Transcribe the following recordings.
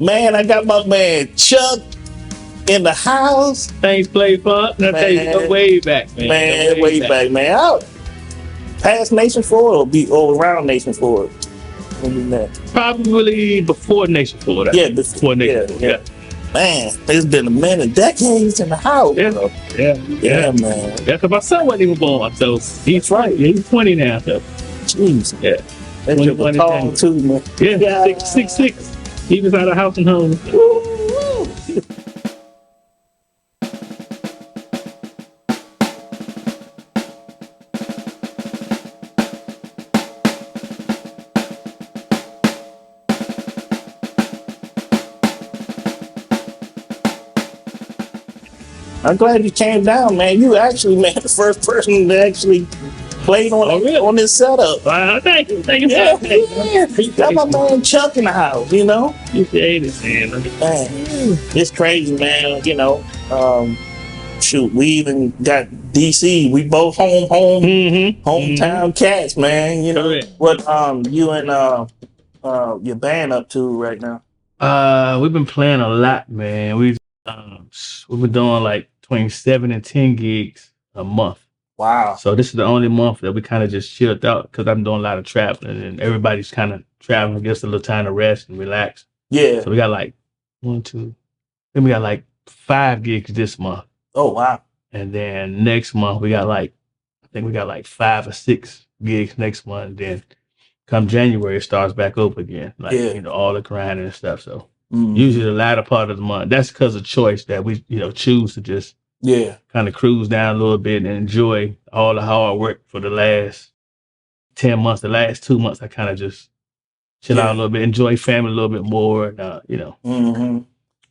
Man, I got my man Chuck in the house. Things play fun. I tell you, go way back, man. Man, Go way back, man. Out past Nation Ford or around Nation Ford. When we met. Probably before Nation Ford. Yeah, before Nation Ford. Yeah. Man, it's been a minute, decades in the house. Yeah, bro. yeah, man. Yeah, because my son wasn't even born, so he's That's right. He's 20 now. So. Jeez. Yeah. That's your tall too, man. Yeah, 6'6". He was out of house and home. Woo-woo. I'm glad you came down, man. You actually, man, the first person that actually played on this setup. Thank you. Yeah. Got my man Chuck in the house, you know? Appreciate it, man. It's crazy, man. You know, shoot, we even got DC. We both hometown cats, man. You know what? You and your band up to right now? We've been playing a lot, man. We've been doing like between 7 and 10 gigs a month. Wow. So this is the only month that we kind of just chilled out because I'm doing a lot of traveling and everybody's kind of traveling, gets a little time to rest and relax. Yeah. So we got like 1, 2, then we got like 5 gigs this month. Oh, wow. And then next month we got like, I think we got like 5 or 6 gigs next month. And then come January, it starts back up again. Like, you know, all the grinding and stuff. So usually the latter part of the month, that's because of choice that we, you know, choose to just kind of cruise down a little bit and enjoy all the hard work for the last 10 months. The last 2 months, I kind of just chill out a little bit, enjoy family a little bit more, you know. Mm-hmm.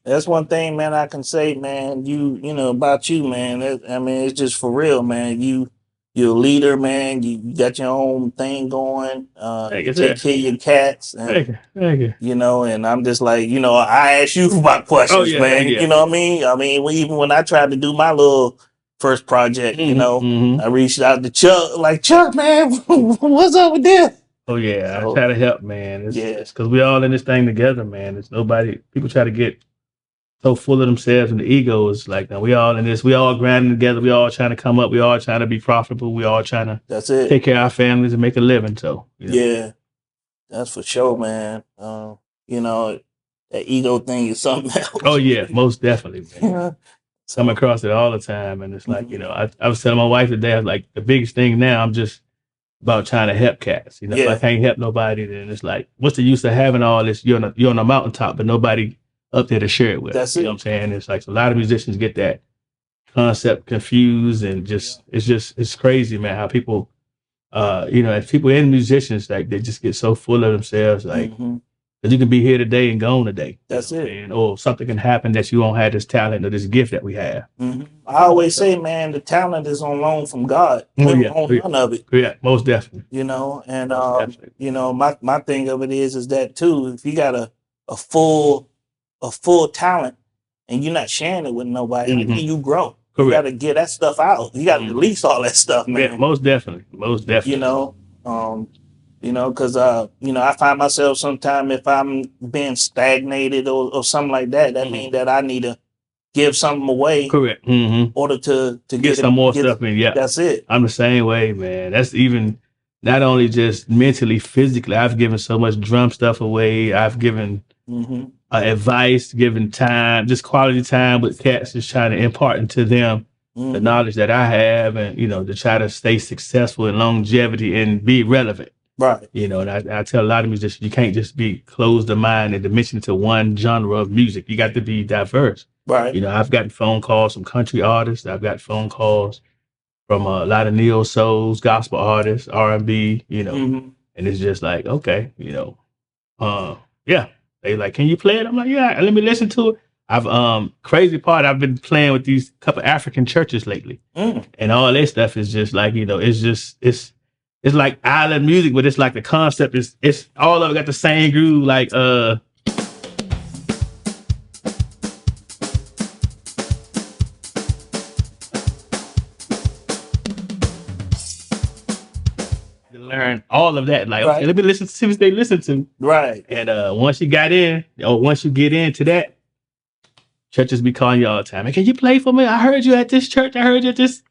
That's one thing, man, I can say, man, you know, about you, man. I mean, it's just for real, man. You're a leader, man. You got your own thing going. You take care of your cats. And, Thank you. You know, and I'm just like, you know, I ask you about questions, man. You know what I mean? I mean, even when I tried to do my little first project, you know, I reached out to Chuck, like, Chuck, man, what's up with this? Oh, yeah. I try to help, man. It's because we all in this thing together, man. It's nobody, people try to get so full of themselves and the ego is like, now we all in this, we all grinding together, we all trying to come up, we all trying to be profitable, we all trying to take care of our families and make a living. So, you know. Yeah, that's for sure, man. You know, that ego thing is something else. Oh, yeah, most definitely, man. Come across it all the time. And it's like, you know, I was telling my wife today, I was like, the biggest thing now, I'm just about trying to help cats. You know, if I can't help nobody, then it's like, what's the use of having all this? You're on a mountaintop, but nobody up there to share it with. That's you know what I'm saying? It's like a lot of musicians get that concept confused and it's crazy, man, how people you know, as people in musicians, like they just get so full of themselves, like that you can be here today and gone today. That's it. Or something can happen that you won't have this talent or this gift that we have. I always say, man, the talent is on loan from God. None of it. Yeah, most definitely. You know, and you know, my thing of it is that too, if you got a full talent and you're not sharing it with nobody, how can you grow? Correct. You got to get that stuff out. You got to release all that stuff, man. Yeah, most definitely. You know, because you know, I find myself sometimes if I'm being stagnated or something like that, that means that I need to give something away. Correct. In order to get some more stuff in. Yeah, that's it. I'm the same way, man. That's even not only just mentally, physically. I've given so much drum stuff away. I've given advice, given time, just quality time with cats, just trying to impart into them the knowledge that I have, and you know, to try to stay successful in longevity and be relevant. Right. You know, and I tell a lot of musicians, you can't just be closed the mind and dimension to one genre of music. You got to be diverse. Right. You know, I've gotten phone calls from country artists. I've got phone calls from a lot of neo souls, gospel artists, R&B. You know, and it's just like, okay, you know, yeah. They like, can you play it? I'm like, yeah, let me listen to it. I've crazy part, I've been playing with these couple African churches lately. And all their stuff is just like, you know, it's like island music, but it's like the concept is it's all of it got the same groove, like learn all of that. Like, Right. okay, let me listen to see what they listen to. Right. And once you get into that, churches be calling you all the time. Hey, can you play for me? I heard you at this church. I heard you at this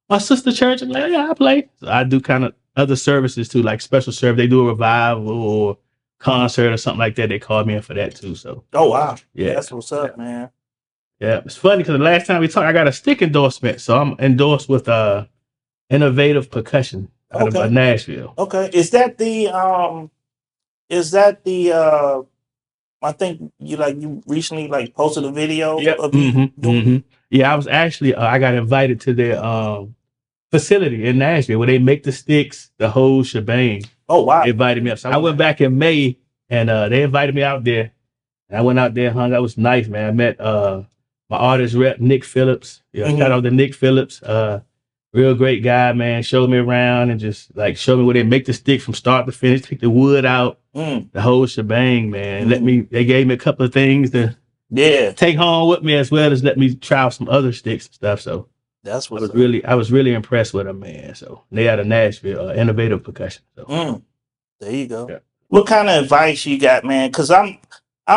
my sister church. I'm like, yeah, I play. So I do kind of other services too, like special service. They do a revival or concert or something like that. They called me in for that too. So oh wow, yeah, that's what's up, man. Yeah, it's funny because the last time we talked, I got a stick endorsement. So I'm endorsed with Innovative Percussion out of Nashville. Okay, is that the I think you recently posted a video of you doing. Yeah, I was actually I got invited to their facility in Nashville where they make the sticks, the whole shebang. Oh wow! They invited me up. So I went back in May and they invited me out there. And I went out there, hung out. It was nice, man. I met my artist rep, Nick Phillips. Yeah, shout out to Nick Phillips. Real great guy, man. Showed me around and just showed me where they make the stick from start to finish, take the wood out, the whole shebang, man. They gave me a couple of things to take home with me, as well as let me try out some other sticks and stuff. So that's what I was really impressed with them, man. So they out of Nashville, Innovative Percussion. So there you go. Yeah. What kind of advice you got, man? Because I'm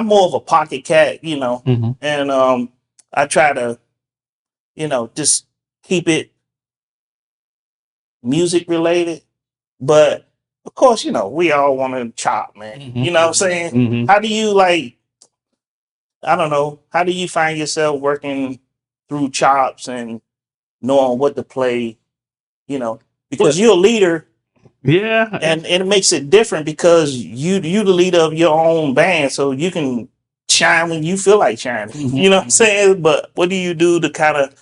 more of a pocket cat, and I try to, just keep it music related, but of course, we all want to chop, man. You know what I'm saying? How do you I don't know, how do you find yourself working through chops and knowing what to play, because you're a leader. Yeah. And it makes it different because you the leader of your own band, so you can shine when you feel like shining. You know what I'm saying? But what do you do to kind of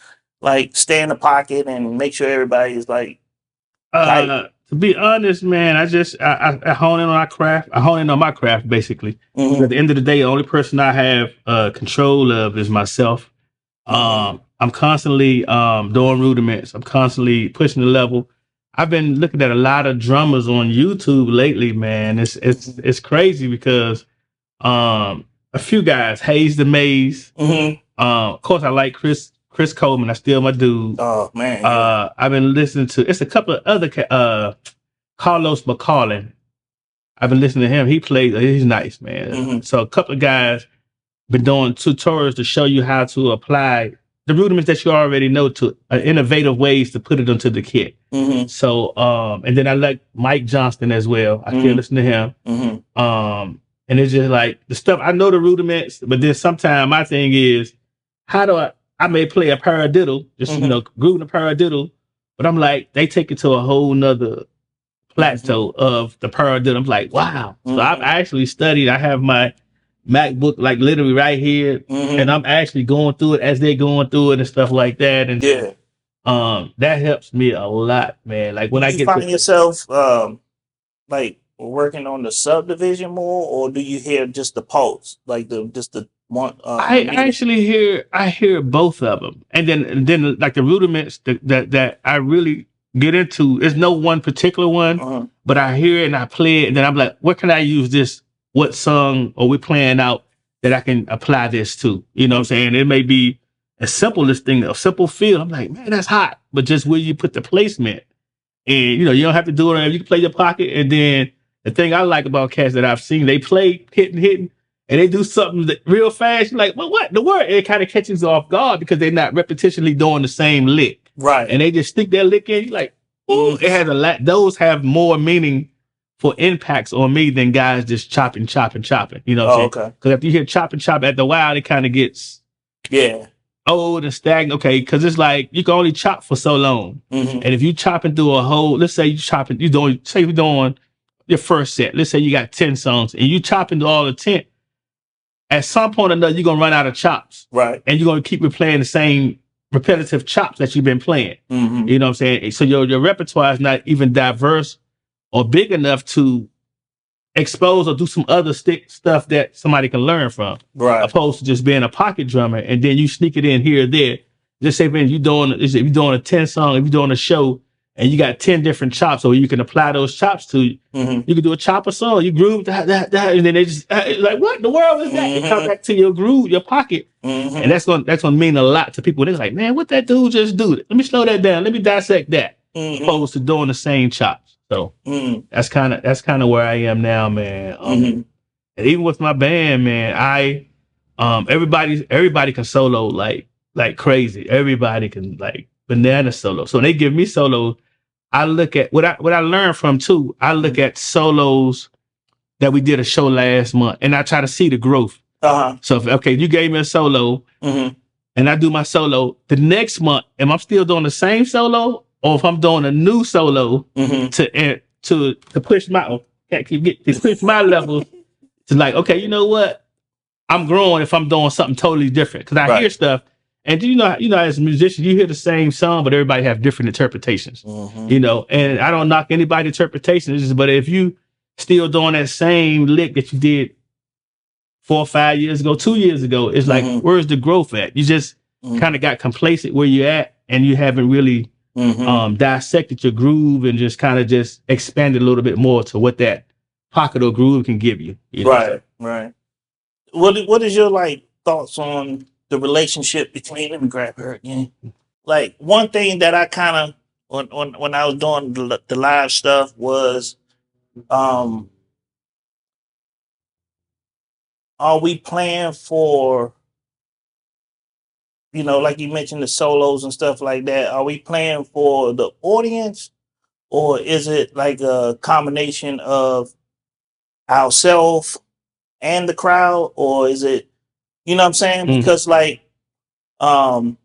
stay in the pocket and make sure everybody is to be honest, man, I hone in on my craft. I hone in on my craft basically. At the end of the day, the only person I have control of is myself. I'm constantly doing rudiments. I'm constantly pushing the level. I've been looking at a lot of drummers on YouTube lately, man. It's crazy because a few guys, Hayes the Maze. Of course, I like Chris Coleman. That's still my dude. Oh man. I've been listening to it's a couple of other Carlos McCarlin. I've been listening to him. He's nice, man. So a couple of guys been doing tutorials to show you how to apply the rudiments that you already know to innovative ways to put it onto the kit. So and then I like Mike Johnston as well. I still listen to him. And it's just the stuff I know the rudiments, but then sometimes my thing is how do I may play a paradiddle, just grooving a paradiddle, but I'm they take it to a whole nother plateau of the paradiddle. I'm like, wow. So I've actually studied. I have my MacBook literally right here, and I'm actually going through it as they're going through it and stuff like that. And that helps me a lot, man. When I get find yourself working on the subdivision more, or do you hear just the pulse, just the one? I actually hear both of them, and then the rudiments that I really get into. There's no one particular one, but I hear it and I play it, and then I'm like, what can I use this? What song are we playing out that I can apply this to? You know what I'm saying? It may be a simplest thing, a simple feel. I'm like, man, that's hot, but just where you put the placement, and you don't have to do it. You can play your pocket, and then the thing I like about cats that I've seen, they play hitting, and they do something real fast. You're like, well, what the word? It kind of catches you off guard because they're not repetitionally doing the same lick, right? And they just stick their lick in. You're like, ooh, it has a lot. Those have more meaning for impacts on me than guys just chopping. You know what I'm saying? Okay. Because if you hear chop after a while, it kind of gets old and stagnant. Okay, because it's you can only chop for so long, and if you chopping through a whole, let's say you're doing your first set. Let's say you got 10 songs and you chop into all the 10. At some point or another, you're gonna run out of chops, right? And you're gonna keep replaying the same repetitive chops that you've been playing. You know what I'm saying? So your repertoire is not even diverse or big enough to expose or do some other stuff that somebody can learn from, right? Opposed to just being a pocket drummer and then you sneak it in here or there. Just say, man, if you're doing a 10 song, if you're doing a show and you got 10 different chops, or you can apply those chops to, you can do a chop or song, you groove that, and then they just what in the world is that? You come back to your groove, your pocket, and that's gonna mean a lot to people. They're like, man, what that dude just do? Let me slow that down. Let me dissect that, opposed to doing the same chops. So that's kind of where I am now, man. And even with my band, man, everybody can solo like crazy. Everybody can like banana solo. So when they give me solo, I look at what I learned from too. I look at solos that we did a show last month, and I try to see the growth. So if you gave me a solo, and I do my solo the next month, am I still doing the same solo, or if I'm doing a new solo to push my to push my level to like, okay, you know what, I'm growing if I'm doing something totally different, because I hear stuff. And you know, as a musician, you hear the same song, but everybody have different interpretations. You know, and I don't knock anybody's interpretations, but if you still doing that same lick that you did 4 or 5 years ago, 2 years ago, it's like, where's the growth at? You just kind of got complacent where you're at, and you haven't really dissected your groove and just kind of just expanded a little bit more to what that pocket or groove can give you. You know? Right. What is your like thoughts on the relationship between, let me grab her again. Like, one thing that I kind of, when I was doing the live stuff was, are we playing for, you know, like you mentioned the solos and stuff like that, are we playing for the audience, or is it like a combination of ourselves and the crowd, or is it, you know what I'm saying? Because like, the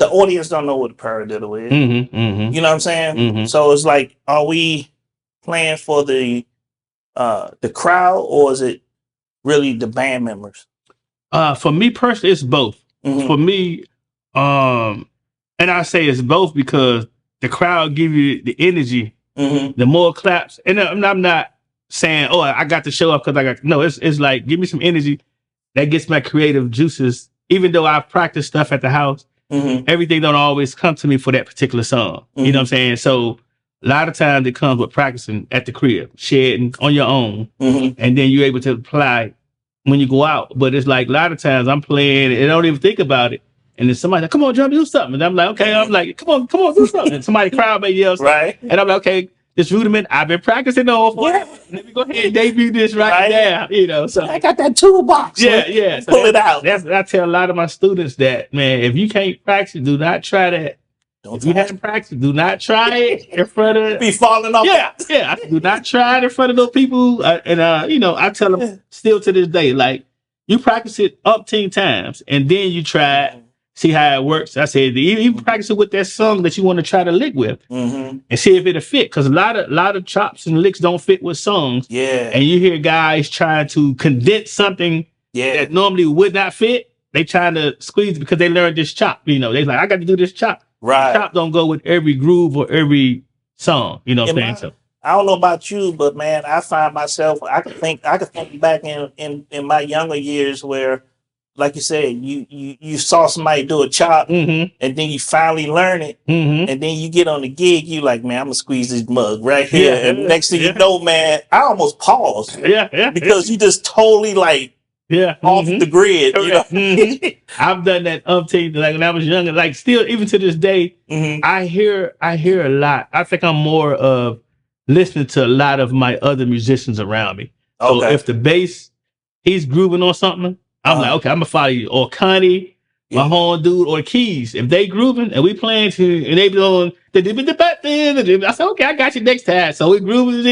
audience don't know what a paradiddle is. You know what I'm saying? So it's like, are we playing for the crowd, or is it really the band members? For me personally, it's both. For me, and I say it's both because the crowd give you the energy, the more claps. And I'm not saying, oh, I got to show up because I got, no, it's like, give me some energy that gets my creative juices. Even though I practice stuff at the house, everything don't always come to me for that particular song. You know what I'm saying? So a lot of times it comes with practicing at the crib, shedding on your own, and then you're able to apply when you go out. But it's like a lot of times I'm playing and I don't even think about it. And then somebody like, come on, drum, do something. And I'm like, okay, I'm like, come on, do something. And somebody crowd may yell something. Right. And I'm like, okay, this rudiment I've been practicing on for. Let me go ahead and debut this right now. You know, so I got that toolbox. Yeah. So pull it out. I tell a lot of my students that, man, if you can't practice, do not try that. If you haven't practiced, do not try it in front of. Be falling off. Yeah. Do not try it in front of those people. You know, I tell them still to this day, like, you practice it umpteen times, and then you try it. See how it works. I said, even practice it with that song that you want to try to lick with, and see if it'll fit. Because a lot of chops and licks don't fit with songs. Yeah. And you hear guys trying to condense something that normally would not fit. They trying to squeeze because they learned this chop. You know, they like, I got to do this chop. Right. The chop don't go with every groove or every song. You know what I'm saying? So I don't know about you, but man, I find myself, I could think back in my younger years where, like you said, you saw somebody do a chop, and then you finally learn it, and then you get on the gig, you like, man, I'm gonna squeeze this mug right here, and next thing you know, man, I almost paused, because you just totally like, off the grid. You know? I've done that umpteen, like when I was younger, like still even to this day, I hear a lot. I think I'm more of listening to a lot of my other musicians around me. So if the bass, he's grooving on something, I'm like, okay, I'm gonna follow you. Or Connie, my horn dude, or Keys. If they grooving and we playing to, and they be on I said, okay, I got you next time. So we grooving,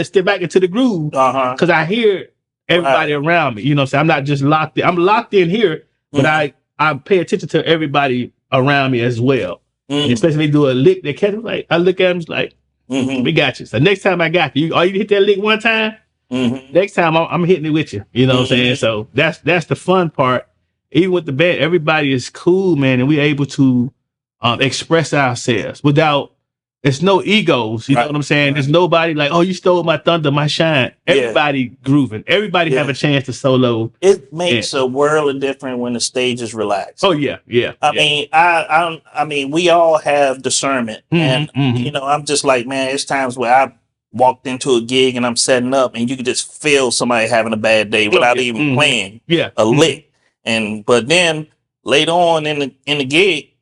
step back into the groove. Because I hear everybody around me. You know what I'm saying? I'm not just locked in. I'm locked in here, but I pay attention to everybody around me as well. Especially if they do a lick, they catch me, like, I look at them like, we got you. So next time I got you, you hit that lick one time, next time I'm hitting it with you. You know what I'm saying? So that's the fun part. Even with the band, everybody is cool, man, and we're able to express ourselves without. It's no egos. You know what I'm saying? There's nobody like, oh, you stole my thunder, my shine. Everybody grooving. Everybody have a chance to solo. It makes a world of difference when the stage is relaxed. Oh yeah. I mean, we all have discernment, and you know, I'm just like, man, it's times where I walked into a gig and I'm setting up, and you can just feel somebody having a bad day without even playing a lick. But then later on in the gig,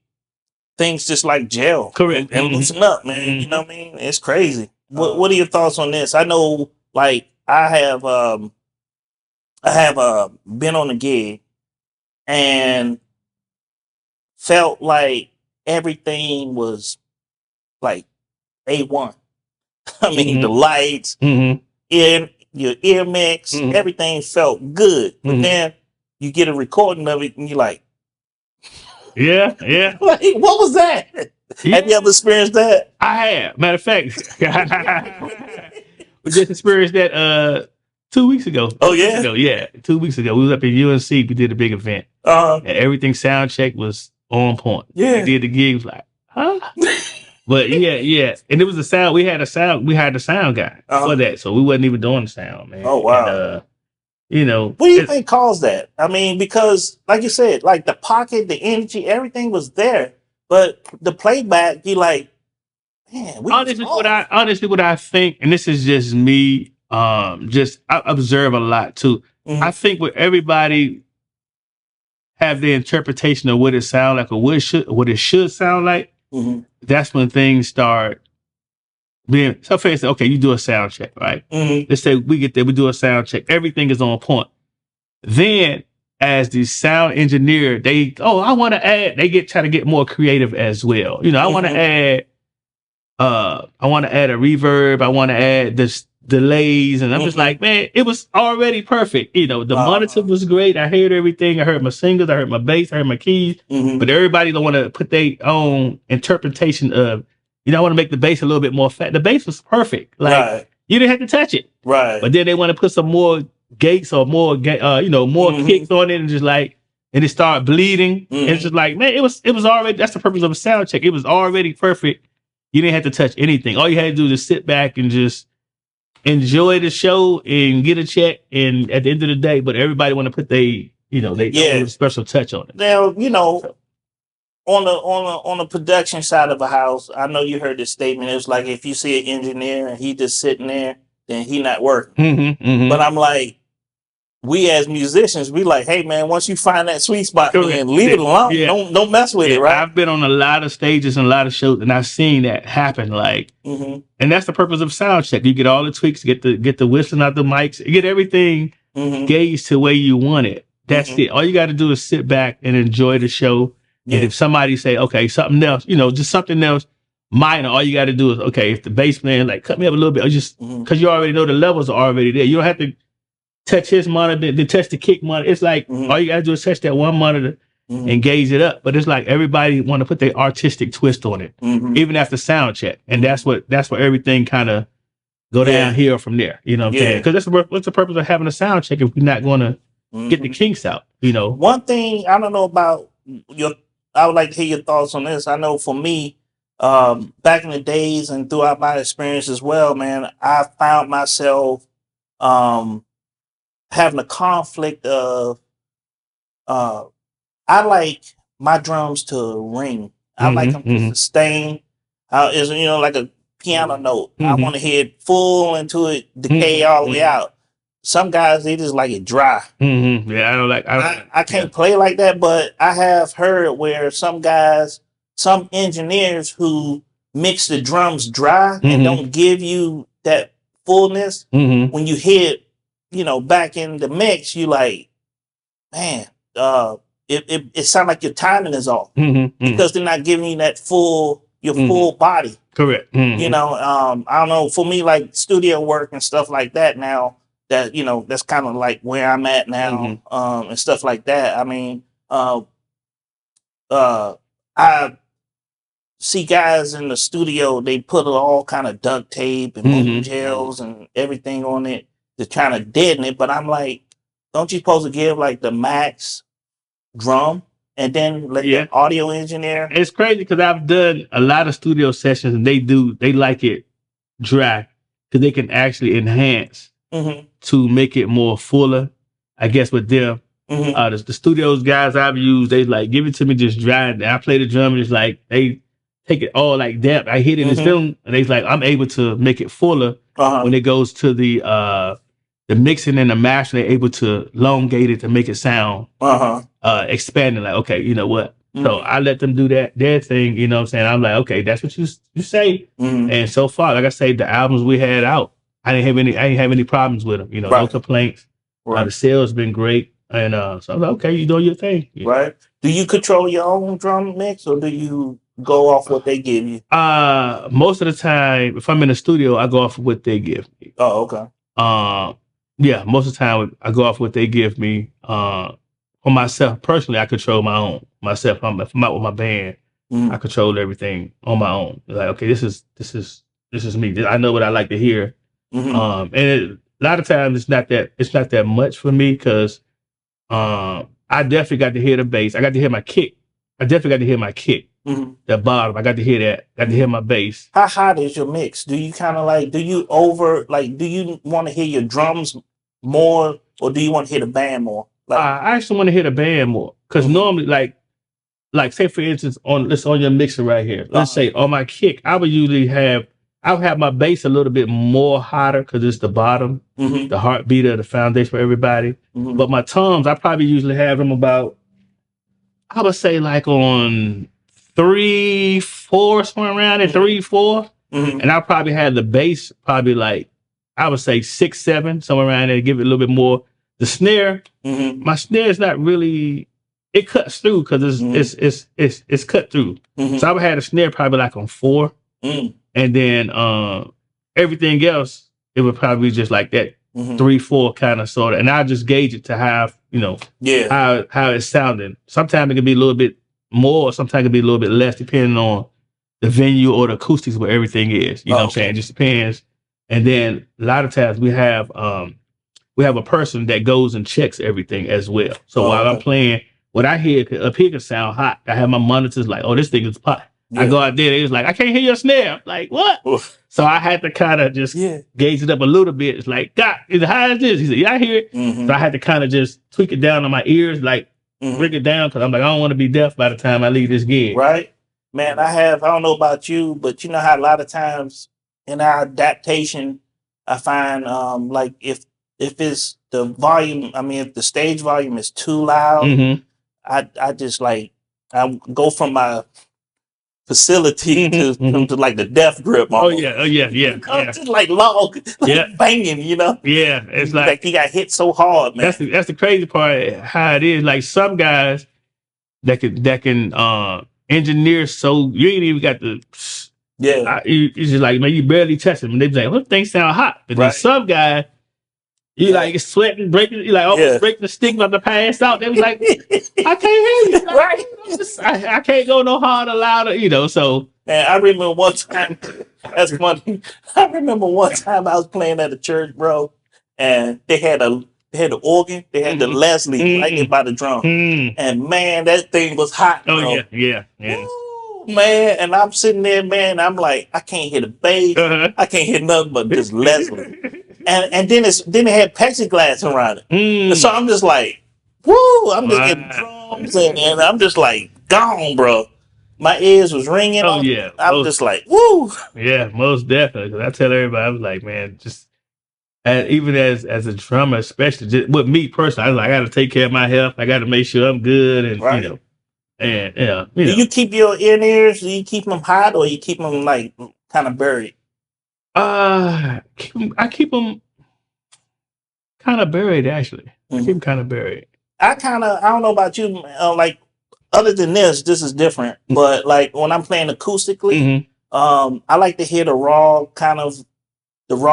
things just like gel. Correct. And loosen up, man. You know what I mean? It's crazy. What are your thoughts on this? I know, like, I have been on a gig and felt like everything was like A1. I mean, the lights, your ear mix, everything felt good. But then you get a recording of it and you're like, yeah. like, what was that? Yeah. Have you ever experienced that? I have. Matter of fact, we just experienced that 2 weeks ago. Oh, yeah? Yeah, 2 weeks ago. We was up at UNC. We did a big event. And everything sound check was on point. Yeah. We did the gig. Was like, huh? But yeah. And it was the sound. We had the sound guy for that. So we wasn't even doing the sound, man. Oh, wow. And, what do you think caused that? I mean, because like you said, like the pocket, the energy, everything was there. But the playback, you like, man, honestly, what I think, and this is just me, I observe a lot too. I think with everybody have their interpretation of what it sounds like or what it should sound like, that's when things start being. So for instance, okay, you do a sound check, right? Let's say we get there, we do a sound check, everything is on point. Then, as the sound engineer, I want to add. They try to get more creative as well. I want to add. I want to add a reverb. I want to add this delays, and I'm just like, man, it was already perfect. The monitor was great. I heard everything. I heard my singles. I heard my bass. I heard my keys. But everybody don't want to put their own interpretation of. I want to make the bass a little bit more fat. The bass was perfect. Like you didn't have to touch it. Right. But then they want to put some more gates or more, more kicks on it, and just like, and it started bleeding. And it's just like, man, it was already. That's the purpose of a sound check. It was already perfect. You didn't have to touch anything. All you had to do is sit back and just enjoy the show and get a check. And at the end of the day, but everybody want to put they own special touch on it. Now, on the production side of a house, I know you heard this statement. It was like, if you see an engineer and he just sitting there, then he not working. But I'm like, we as musicians, we like, hey man, once you find that sweet spot, man, leave it alone. Yeah. Don't mess with it, right? I've been on a lot of stages and a lot of shows, and I've seen that happen. Like, and that's the purpose of sound check. You get all the tweaks, get the whistling out the mics, you get everything gauged to where you want it. That's it. All you got to do is sit back and enjoy the show. Yeah. And if somebody say, okay, something else, just something else minor, all you got to do is, okay, if the bass man like cut me up a little bit, or just because you already know the levels are already there. You don't have to touch his monitor, then touch the kick monitor. It's like all you gotta do is touch that one monitor and gauge it up. But it's like everybody want to put their artistic twist on it, even after sound check, and that's where everything kind of go downhill from there. You know what I'm saying? Because what's the purpose of having a sound check if we're not going to get the kinks out? One thing I don't know about I would like to hear your thoughts on this. I know for me, back in the days and throughout my experience as well, man, I found myself having a conflict of I like my drums to ring. I like them to sustain. Is like a piano note. I want to hear it full into it, decay all the way out. Some guys, they just like it dry. Yeah, I don't like. I can't play like that, but I have heard where some engineers who mix the drums dry and don't give you that fullness. When you hit, back in the mix, you like, man, it sounds like your timing is off because they're not giving you that full body. Correct. I don't know. For me, like studio work and stuff like that now. That that's kind of like where I'm at now, and stuff like that. I mean, I see guys in the studio. They put all kind of duct tape and motor gels and everything on it to try to deaden it. But I'm like, don't you supposed to give like the max drum and then let the audio engineer? It's crazy because I've done a lot of studio sessions and they like it dry because they can actually enhance. To make it more fuller, I guess with them. The studios guys I've used, they like give it to me just dry. And I play the drum and it's like they take it all like that. I hit it in the film and they like I'm able to make it fuller when it goes to the mixing and the mastering. They're able to elongate it to make it sound expanding. Like, okay, you know what? So I let them do their thing, you know what I'm saying? I'm like, okay, that's what you say. And so far, like I say, the albums we had out, I didn't have any problems with them, you know, no complaints. The sales been great. And so I was like, okay, you doing your thing. Yeah. Right. Do you control your own drum mix, or do you go off what they give you? Most of the time, if I'm in the studio, I go off of what they give me. Oh, okay. Yeah, most of the time I go off what they give me. For myself personally, I control my own. Myself, if I'm out with my band, I control everything on my own. Like, okay, this is me. I know what I like to hear. And a lot of times it's not that much for me, because I definitely got to hear the bass. I got to hear my kick. I definitely got to hear my kick. The bottom, I got to hear that. Got to hear my bass. How hot is your mix? Do you kind of like? Do you want to hear your drums more, or do you want to hear the band more? Like, I actually want to hear the band more, because normally, like say for instance, on your mixer right here. Let's say on my kick, I would have my bass a little bit more hotter, because it's the bottom, the heartbeat of the foundation for everybody. But my toms, I probably usually have them about, I would say like on 3, 4, somewhere around there, 3, 4. And I probably had the bass probably like, I would say 6, 7, somewhere around there, to give it a little bit more. The snare, my snare is not really, it cuts through, because it's cut through. So I would have the snare probably like on 4. And then everything else, it would probably be just like that 3, 4 kind of sort of. And I just gauge it to have, you know, how it's sounding. Sometimes it can be a little bit more, sometimes it can be a little bit less, depending on the venue or the acoustics where everything is. You know what I'm saying? It just depends. And then a lot of times we have a person that goes and checks everything as well. So while I'm playing, what I hear up here can sound hot. I have my monitors like, oh, this thing is hot. I go out there, it's like, I can't hear your snare. I'm like, what? Oof. So I had to kind of just gauge it up a little bit. It's like, God, is it high as this? He said, yeah, I hear it. So I had to kind of just tweak it down on my ears, like bring it down, because I'm like, I don't want to be deaf by the time I leave this gig. Right. Man, I don't know about you, but you know how a lot of times in our adaptation, I find like if it's the volume, I mean, if the stage volume is too loud, I just like, I go from my facility to like the death grip. Almost. Oh yeah. Just like log, banging, you know. Yeah, it's like he got hit so hard, man. That's the crazy part. How it is. Like some guys that can engineer, so you ain't even got the. It's just like, man, you barely touch them, and they be like, "Well, things sound hot." But then some guy, you like sweating, breaking, you like almost breaking the stick about to pass out. They was like, I can't hear you. Right. I can't go no harder, louder, you know. So man, I remember one time, that's funny. I remember one time I was playing at a church, bro, and they had the organ, they had the Leslie right by the drum. And man, that thing was hot, bro. Oh yeah. Woo, man, and I'm sitting there, man, I'm like, I can't hear the bass. I can't hear nothing but this Leslie. And then it had plexiglass around it. And so I'm just like, woo, I'm just getting drums and I'm just like gone, bro. My ears was ringing. Oh yeah. I'm just like, woo. Yeah, most definitely. Because I tell everybody, I was like, man, just even as a drummer, especially just with me personally, I was like, I got to take care of my health. I got to make sure I'm good, and you know, and do you keep your ears? Do you keep them hot, or you keep them like kind of buried? I keep them kind of buried, actually. I keep them kind of buried. I don't know about you, like, other than this is different, but like when I'm playing acoustically, I like to hear the raw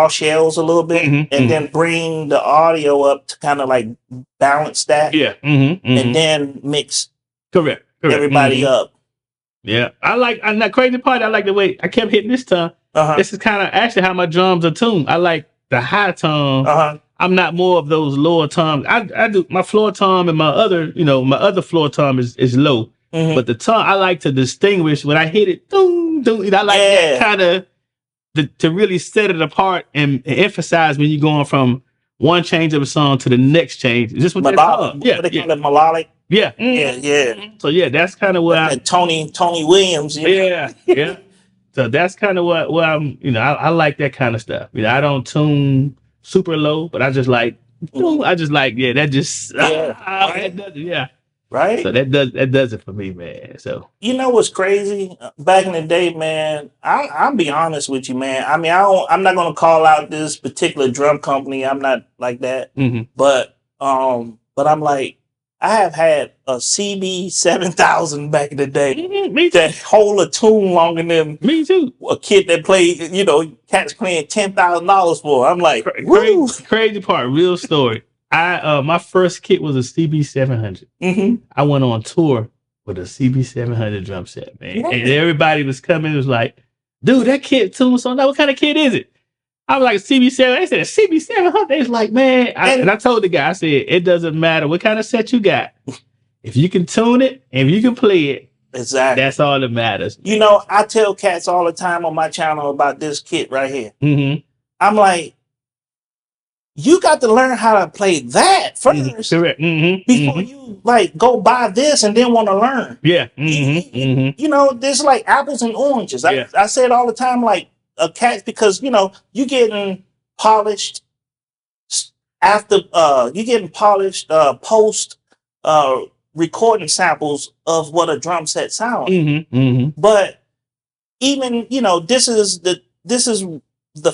shells a little bit, and then bring the audio up to kind of like balance that. Yeah. And then mix correct. everybody up. Yeah. And that crazy part, I like the way I kept hitting this time. This is kind of actually how my drums are tuned. I like the high tone. I'm not more of those lower toms. I do my floor tom, and my other floor tom is low. But the tom, I like to distinguish when I hit it. Doom, doom, I like that kind of to really set it apart and emphasize when you're going from one change of a song to the next change. Is this what they call it? Yeah, they call it melodic. Yeah. So yeah, that's kind of what Tony Williams. Yeah. So that's kind of what I'm, I like that kind of stuff. I don't tune super low, but I just like, that just, Right. So that does it for me, man. So You know what's crazy? Back in the day, man, I'll be honest with you, man. I mean, I'm not gonna call out this particular drum company. I'm not like that. But I'm like, I have had a CB 7000 back in the day that hold a tune longer than me too. A kid that played, cats playing $10,000 for. I'm like, crazy part, real story. My first kit was a CB 700. I went on tour with a CB 700 drum set, man, and everybody was coming. It was like, dude, that kit tunes so. What kind of kit is it? I was like, CB 7. They said a CB 700. They was like, man, and I told the guy, I said, it doesn't matter what kind of set you got. If you can tune it and if you can play it, exactly, that's all that matters. I tell cats all the time on my channel about this kit right here. I'm like, you got to learn how to play that first, correct, before you like go buy this and then want to learn. Yeah, there's like apples and oranges. I say it all the time, like a cat, because you getting polished after you getting polished post recording samples of what a drum set sounds like. But even this is the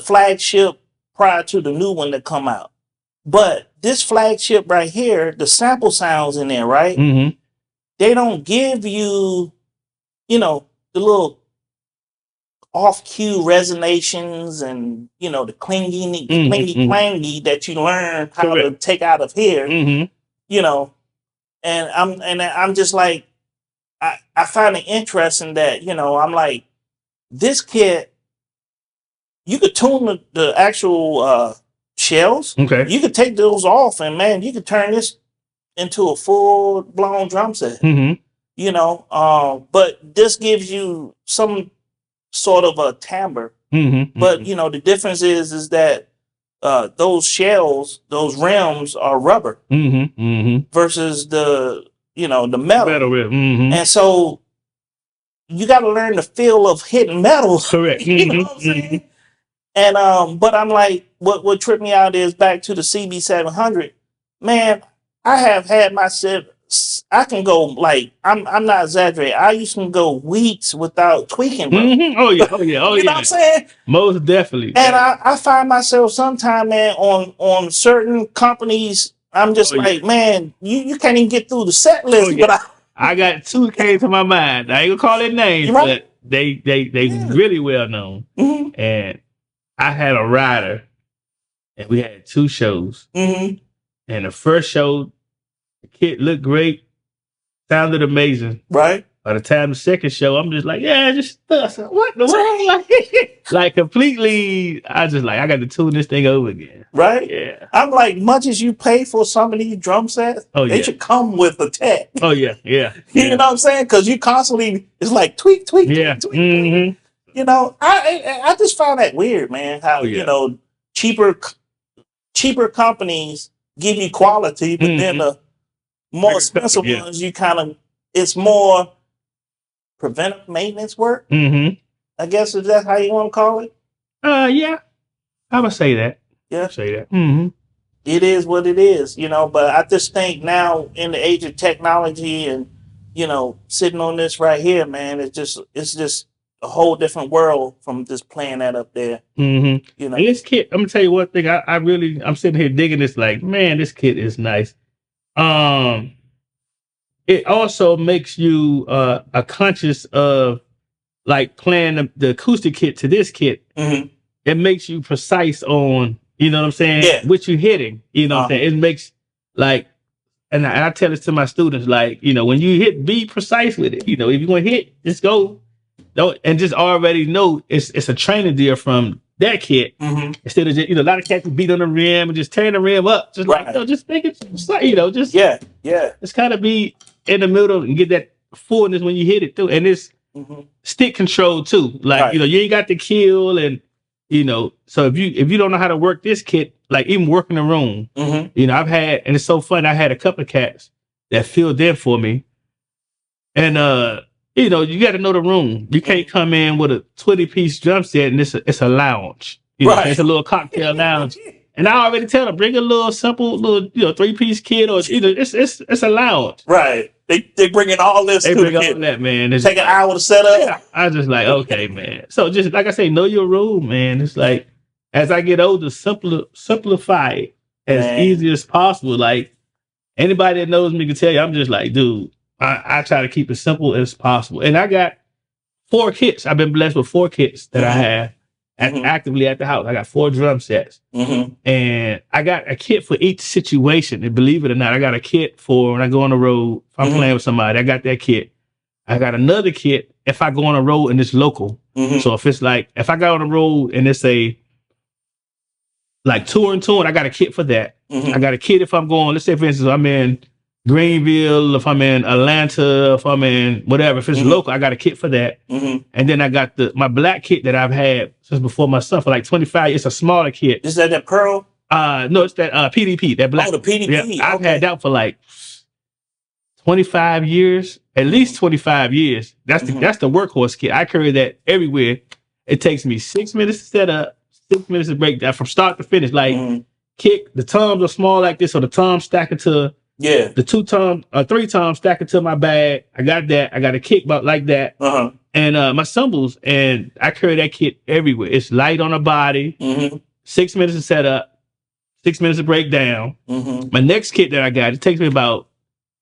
flagship prior to the new one that come out. But this flagship right here, the sample sounds in there, right? They don't give you, the little off-cue resonations and, the clingy that you learn how to take out of here, and I'm just like, I find it interesting that, I'm like, this kit, you could tune the actual shells. Okay. You could take those off, and man, you could turn this into a full blown drum set. But this gives you some sort of a timbre. But the difference is that those shells, those rims are rubber versus the the metal rim. And so you got to learn the feel of hitting metal. Correct. You know what I'm saying? And but I'm like, what tripped me out is back to the CB 700. Man, I have had myself. I can go like I'm not exaggerating. I used to go weeks without tweaking, bro. Oh yeah. You know what I'm saying? Most definitely. And I find myself sometime, man, on certain companies, I'm just man, you can't even get through the set list. But I got two came to my mind. I ain't gonna call their names, but they really well known. And I had a rider, and we had two shows. And the first show, the kit looked great, sounded amazing. Right. By the time the second show, I'm just like, just what the world? Like completely, I got to tune this thing over again. Right? Yeah. I'm like, much as you pay for some of these drum sets, they should come with a tech. Oh yeah. You know what I'm saying? Because you constantly, it's like tweak. I just found that weird, man. How cheaper companies give you quality, but then the more expensive ones, you it's more preventive maintenance work. I guess is that how you want to call it? Yeah, I would say that. Yeah, say that. It is what it is, But I just think now in the age of technology and sitting on this right here, man, it's just a whole different world from just playing that up there. And this kit, I'm gonna tell you one thing. I'm sitting here digging this. Like, man, this kit is nice. It also makes you a conscious of like playing the acoustic kit to this kit. It makes you precise on, you know what I'm saying? Yeah. What you're hitting. You know what I'm saying? It makes like, and I tell this to my students, like, when you hit, be precise with it. If you're gonna hit, just go. Don't, and just already know it's a training deal from that kit instead of just, a lot of cats beat on the rim and just tearing the rim up. Just just make it, just It's kind of be in the middle and get that fullness when you hit it through, and it's stick control too. Like you ain't got the kill, and so if you don't know how to work this kit, like even working the room, I've had, and it's so fun. I had a couple of cats that filled in for me, and you got to know the room. You can't come in with a 20-piece drum set and it's a lounge. It's a little cocktail lounge. And I already tell them, bring a little simple little 3-piece kit, or it's a lounge. Right. They bringing all this. They to bring the all kid. that, man. It's Take an hour to set up. Yeah, I just like, okay, man. So just like I say, know your rule, man. It's like as I get older, simplify it as easy as possible. Like anybody that knows me can tell you, I'm just like, dude, I try to keep it simple as possible. And I got 4 kits. I've been blessed with 4 kits that I have actively at the house. I got 4 drum sets. And I got a kit for each situation. And believe it or not, I got a kit for when I go on the road. If I'm playing with somebody, I got that kit. I got another kit if I go on a road and it's local. So if it's like, if I go on the road and it's a like touring, I got a kit for that. I got a kit if I'm going, let's say for instance, I'm in Greenville, if I'm in Atlanta, if I'm in whatever, if it's local, I got a kit for that. And then I got my black kit that I've had since before my son for like 25 years. It's a smaller kit. Is that Pearl? No, it's that PDP, that black. Oh, the PDP. Yeah, I've had that for like 25 years, at least 25 years. That's the workhorse kit. I carry that everywhere. It takes me 6 minutes to set up, 6 minutes to break down from start to finish. Like kick, the toms are small like this, so the toms stack into the 2 toms or 3 toms stack into my bag. I got that. I got a kick about like that. And my cymbals, and I carry that kit everywhere. It's light on the body, 6 minutes to set up, 6 minutes to break down. My next kit that I got, it takes me about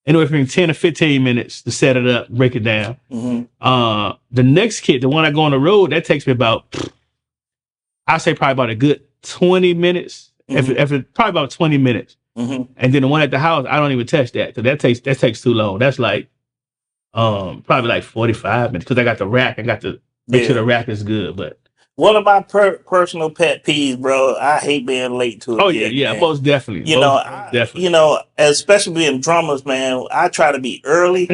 anywhere from 10 to 15 minutes to set it up, break it down. The next kit, the one I go on the road, that takes me about, I'd say probably about a good 20 minutes. If it probably about 20 minutes. And then the one at the house, I don't even touch that because that takes too long. That's like probably like 45 minutes because I got the rack. I got to make sure the rack is good. But one of my personal pet peeves, bro, I hate being late to it. Oh yeah, man. Most definitely. Definitely. Especially being drummers, man, I try to be early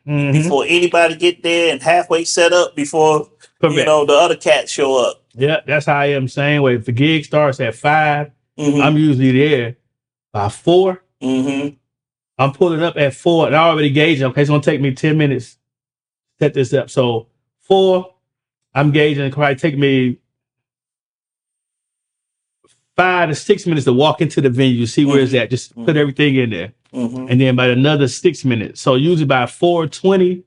before anybody get there and halfway set up before the other cats show up. Yeah, that's how I am. Same way. If the gig starts at 5, I'm usually there by 4. I'm pulling up at 4 and I already gauged. Okay, it's gonna take me 10 minutes to set this up. So 4, I'm gauging. It probably take me 5 to 6 minutes to walk into the venue, see where it's at. Just put everything in there, and then about another 6 minutes. So usually by 4:20,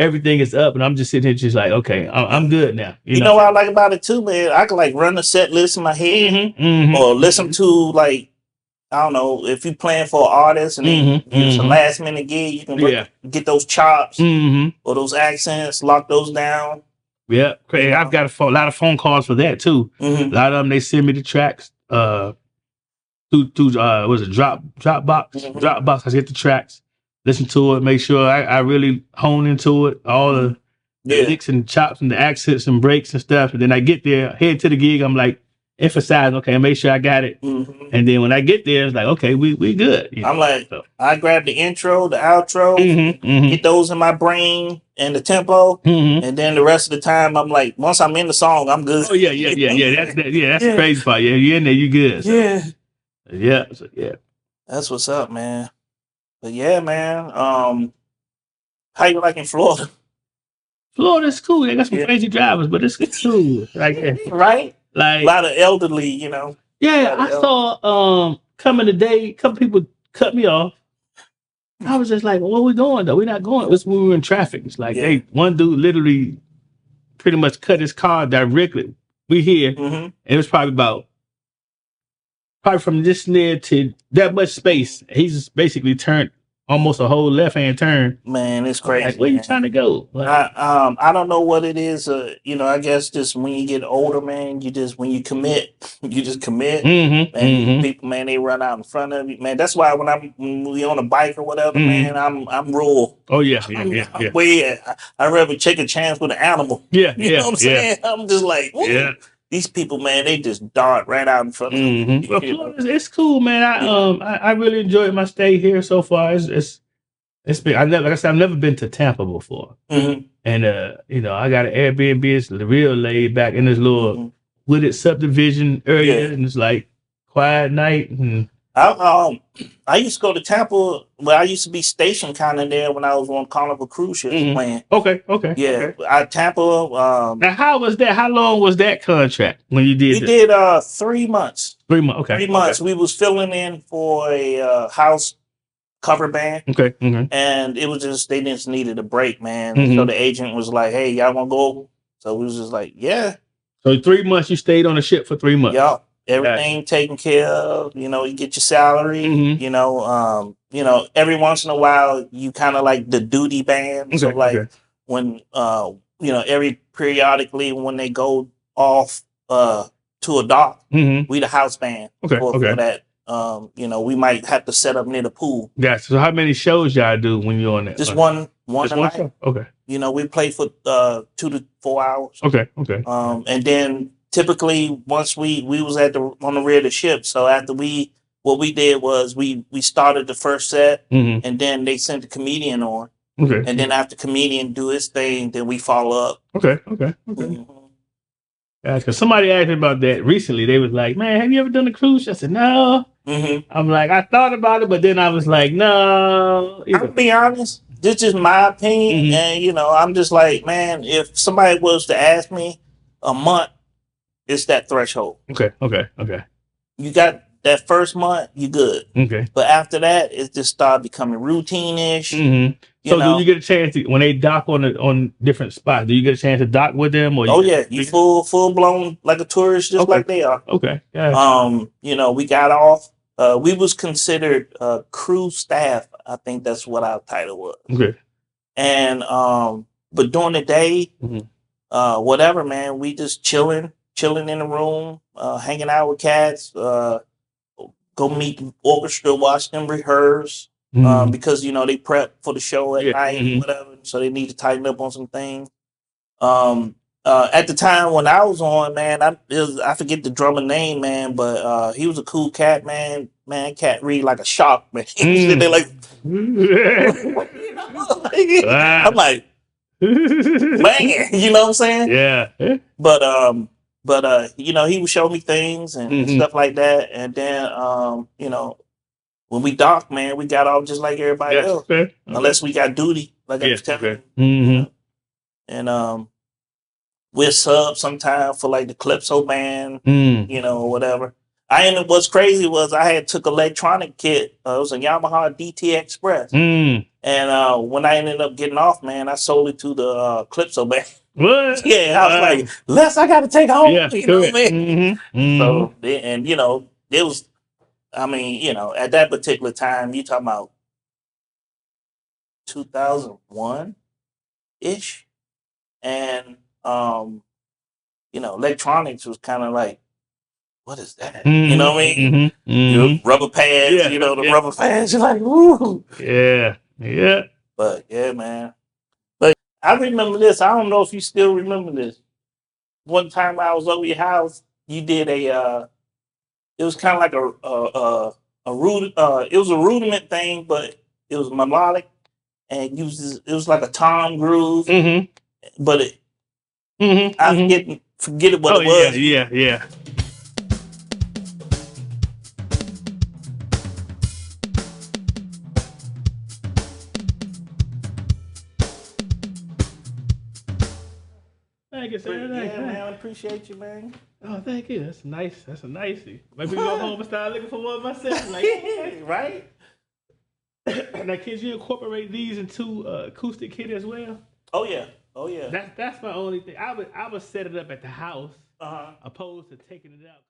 everything is up, and I'm just sitting here just like, okay, I'm good now. You know what I like about it too, man? I can like run the set list in my head, or listen to like, I don't know, if you're playing for an artist and it's a last minute gig, you can get those chops or those accents, lock those down. Yeah, I've got a lot of phone calls for that too. A lot of them, they send me the tracks through was it Dropbox? Dropbox. I get the tracks, listen to it, make sure I really hone into it, all the licks and chops and the accents and breaks and stuff. And then I get there, head to the gig, I'm like emphasizing, okay, make sure I got it. And then when I get there, it's like, okay, we good. I'm like, I grab the intro, the outro, get those in my brain and the tempo, and then the rest of the time, I'm like, once I'm in the song, I'm good. Oh yeah. That's the crazy part. Yeah, you're in there, you good. So. Yeah. That's what's up, man. But yeah, man. How you like in Florida? Florida's cool. They got some crazy drivers, but it's cool. Like right? Like a lot of elderly, Yeah, I saw coming today, a couple people cut me off. I was just like, well, where we going though? We're not going. It's when we were in traffic. It's like one dude literally pretty much cut his car directly. We here. And it was probably from this near to that much space. He's just basically turned almost a whole left-hand turn. Man, it's crazy. Like, where you trying to go? Like, I don't know what it is. I guess just when you get older, man, when you commit, you just commit. And people, man, they run out in front of you, man. That's why when we on a bike or whatever, man, I'm rural. Oh yeah. I'd rather take a chance with an animal. You know what I'm saying? I'm just like, whoa. These people, man, they just dart right out in front of you. Well, Florida, it's cool, man. I really enjoyed my stay here so far. It's been, I've never been to Tampa before, and I got an Airbnb. It's real laid back in this little wooded subdivision area, and it's like quiet night. And I used to go to Tampa. Well, I used to be stationed kind of there when I was on Carnival cruise ships playing. Okay. Yeah, Tampa. Now, how was that? How long was that contract when you did? We did 3 months. 3 months. Okay. 3 months. We was filling in for a house cover band. Okay. And it was just they just needed a break, man. And so the agent was like, "Hey, y'all want to go?" So we was just like, "Yeah." So 3 months you stayed on the ship for 3 months. Yup. Everything taken care of. You know, you get your salary. You know, every once in a while you kind of like the duty band. So like when you know, every periodically when they go off to a dock, we the house band for that. You know, we might have to set up near the pool. Yeah. So how many shows y'all do when you're on that? Just one Just a one night. show? Okay. You know, we play for 2 to 4 hours. Okay. And then typically once we was on the rear of the ship. So after what we did was we started the first set, and then they sent the comedian on. Okay. And then after comedian do his thing, then we follow up. Okay. Yeah, because somebody asked me about that recently. They was like, "Man, have you ever done a cruise?" I said, "No." I'm like, I thought about it, but then I was like, "No." I'll be honest. This is my opinion, and you know, I'm just like, man, if somebody was to ask me a month, it's that threshold. Okay. You got that first month, you good. Okay. But after that, it just started becoming routine-ish. So do you get a chance to, when they dock on different spots? Do you get a chance to dock with them? Or you full blown like a tourist, just like they are. Okay. Yeah. You know, we got off. We was considered crew staff. I think that's what our title was. Okay. And but during the day, whatever, man, we just chilling in the room, hanging out with cats. Go meet the orchestra, watch them rehearse. Because you know they prep for the show at night, whatever. So they need to tighten up on some things. At the time when I was on, man, I forget the drummer name, man, but he was a cool cat, man. Man, cat read like a shark, man. He was sitting there like, I'm like, man, you know what I'm saying? Yeah. But you know, he would show me things and stuff like that, and then you know, when we docked, man, we got off just like everybody else, unless we got duty, like I was telling you. You know? And we're sub sometime for like the Calypso band, you know, or whatever. What's crazy was I had took electronic kit. It was a Yamaha DT Express, and when I ended up getting off, man, I sold it to the Calypso band. What? Yeah, I was like, Les, I got to take home. Yeah, you know what I mean? So, and you know, it was. I mean, you know, at that particular time, you talking about 2001 ish, and you know, electronics was kind of like, what is that? You know what I mean? You know, rubber pads, you know, the rubber pads. You're like, woo. Yeah. But yeah, man. But I remember this. I don't know if you still remember this. One time I was over your house, you did a. It was kind of like it was a rudiment thing, but it was melodic, and it was like a tom groove, but I forget what it was. Yeah. Thank you, sir. Yeah, man, I appreciate you, man. Oh, thank you. That's nice. That's a nicey. Maybe go home and start looking for one myself. Like, right? Now, can you incorporate these into acoustic kit as well? Oh yeah. That's my only thing. I would set it up at the house, opposed to taking it out.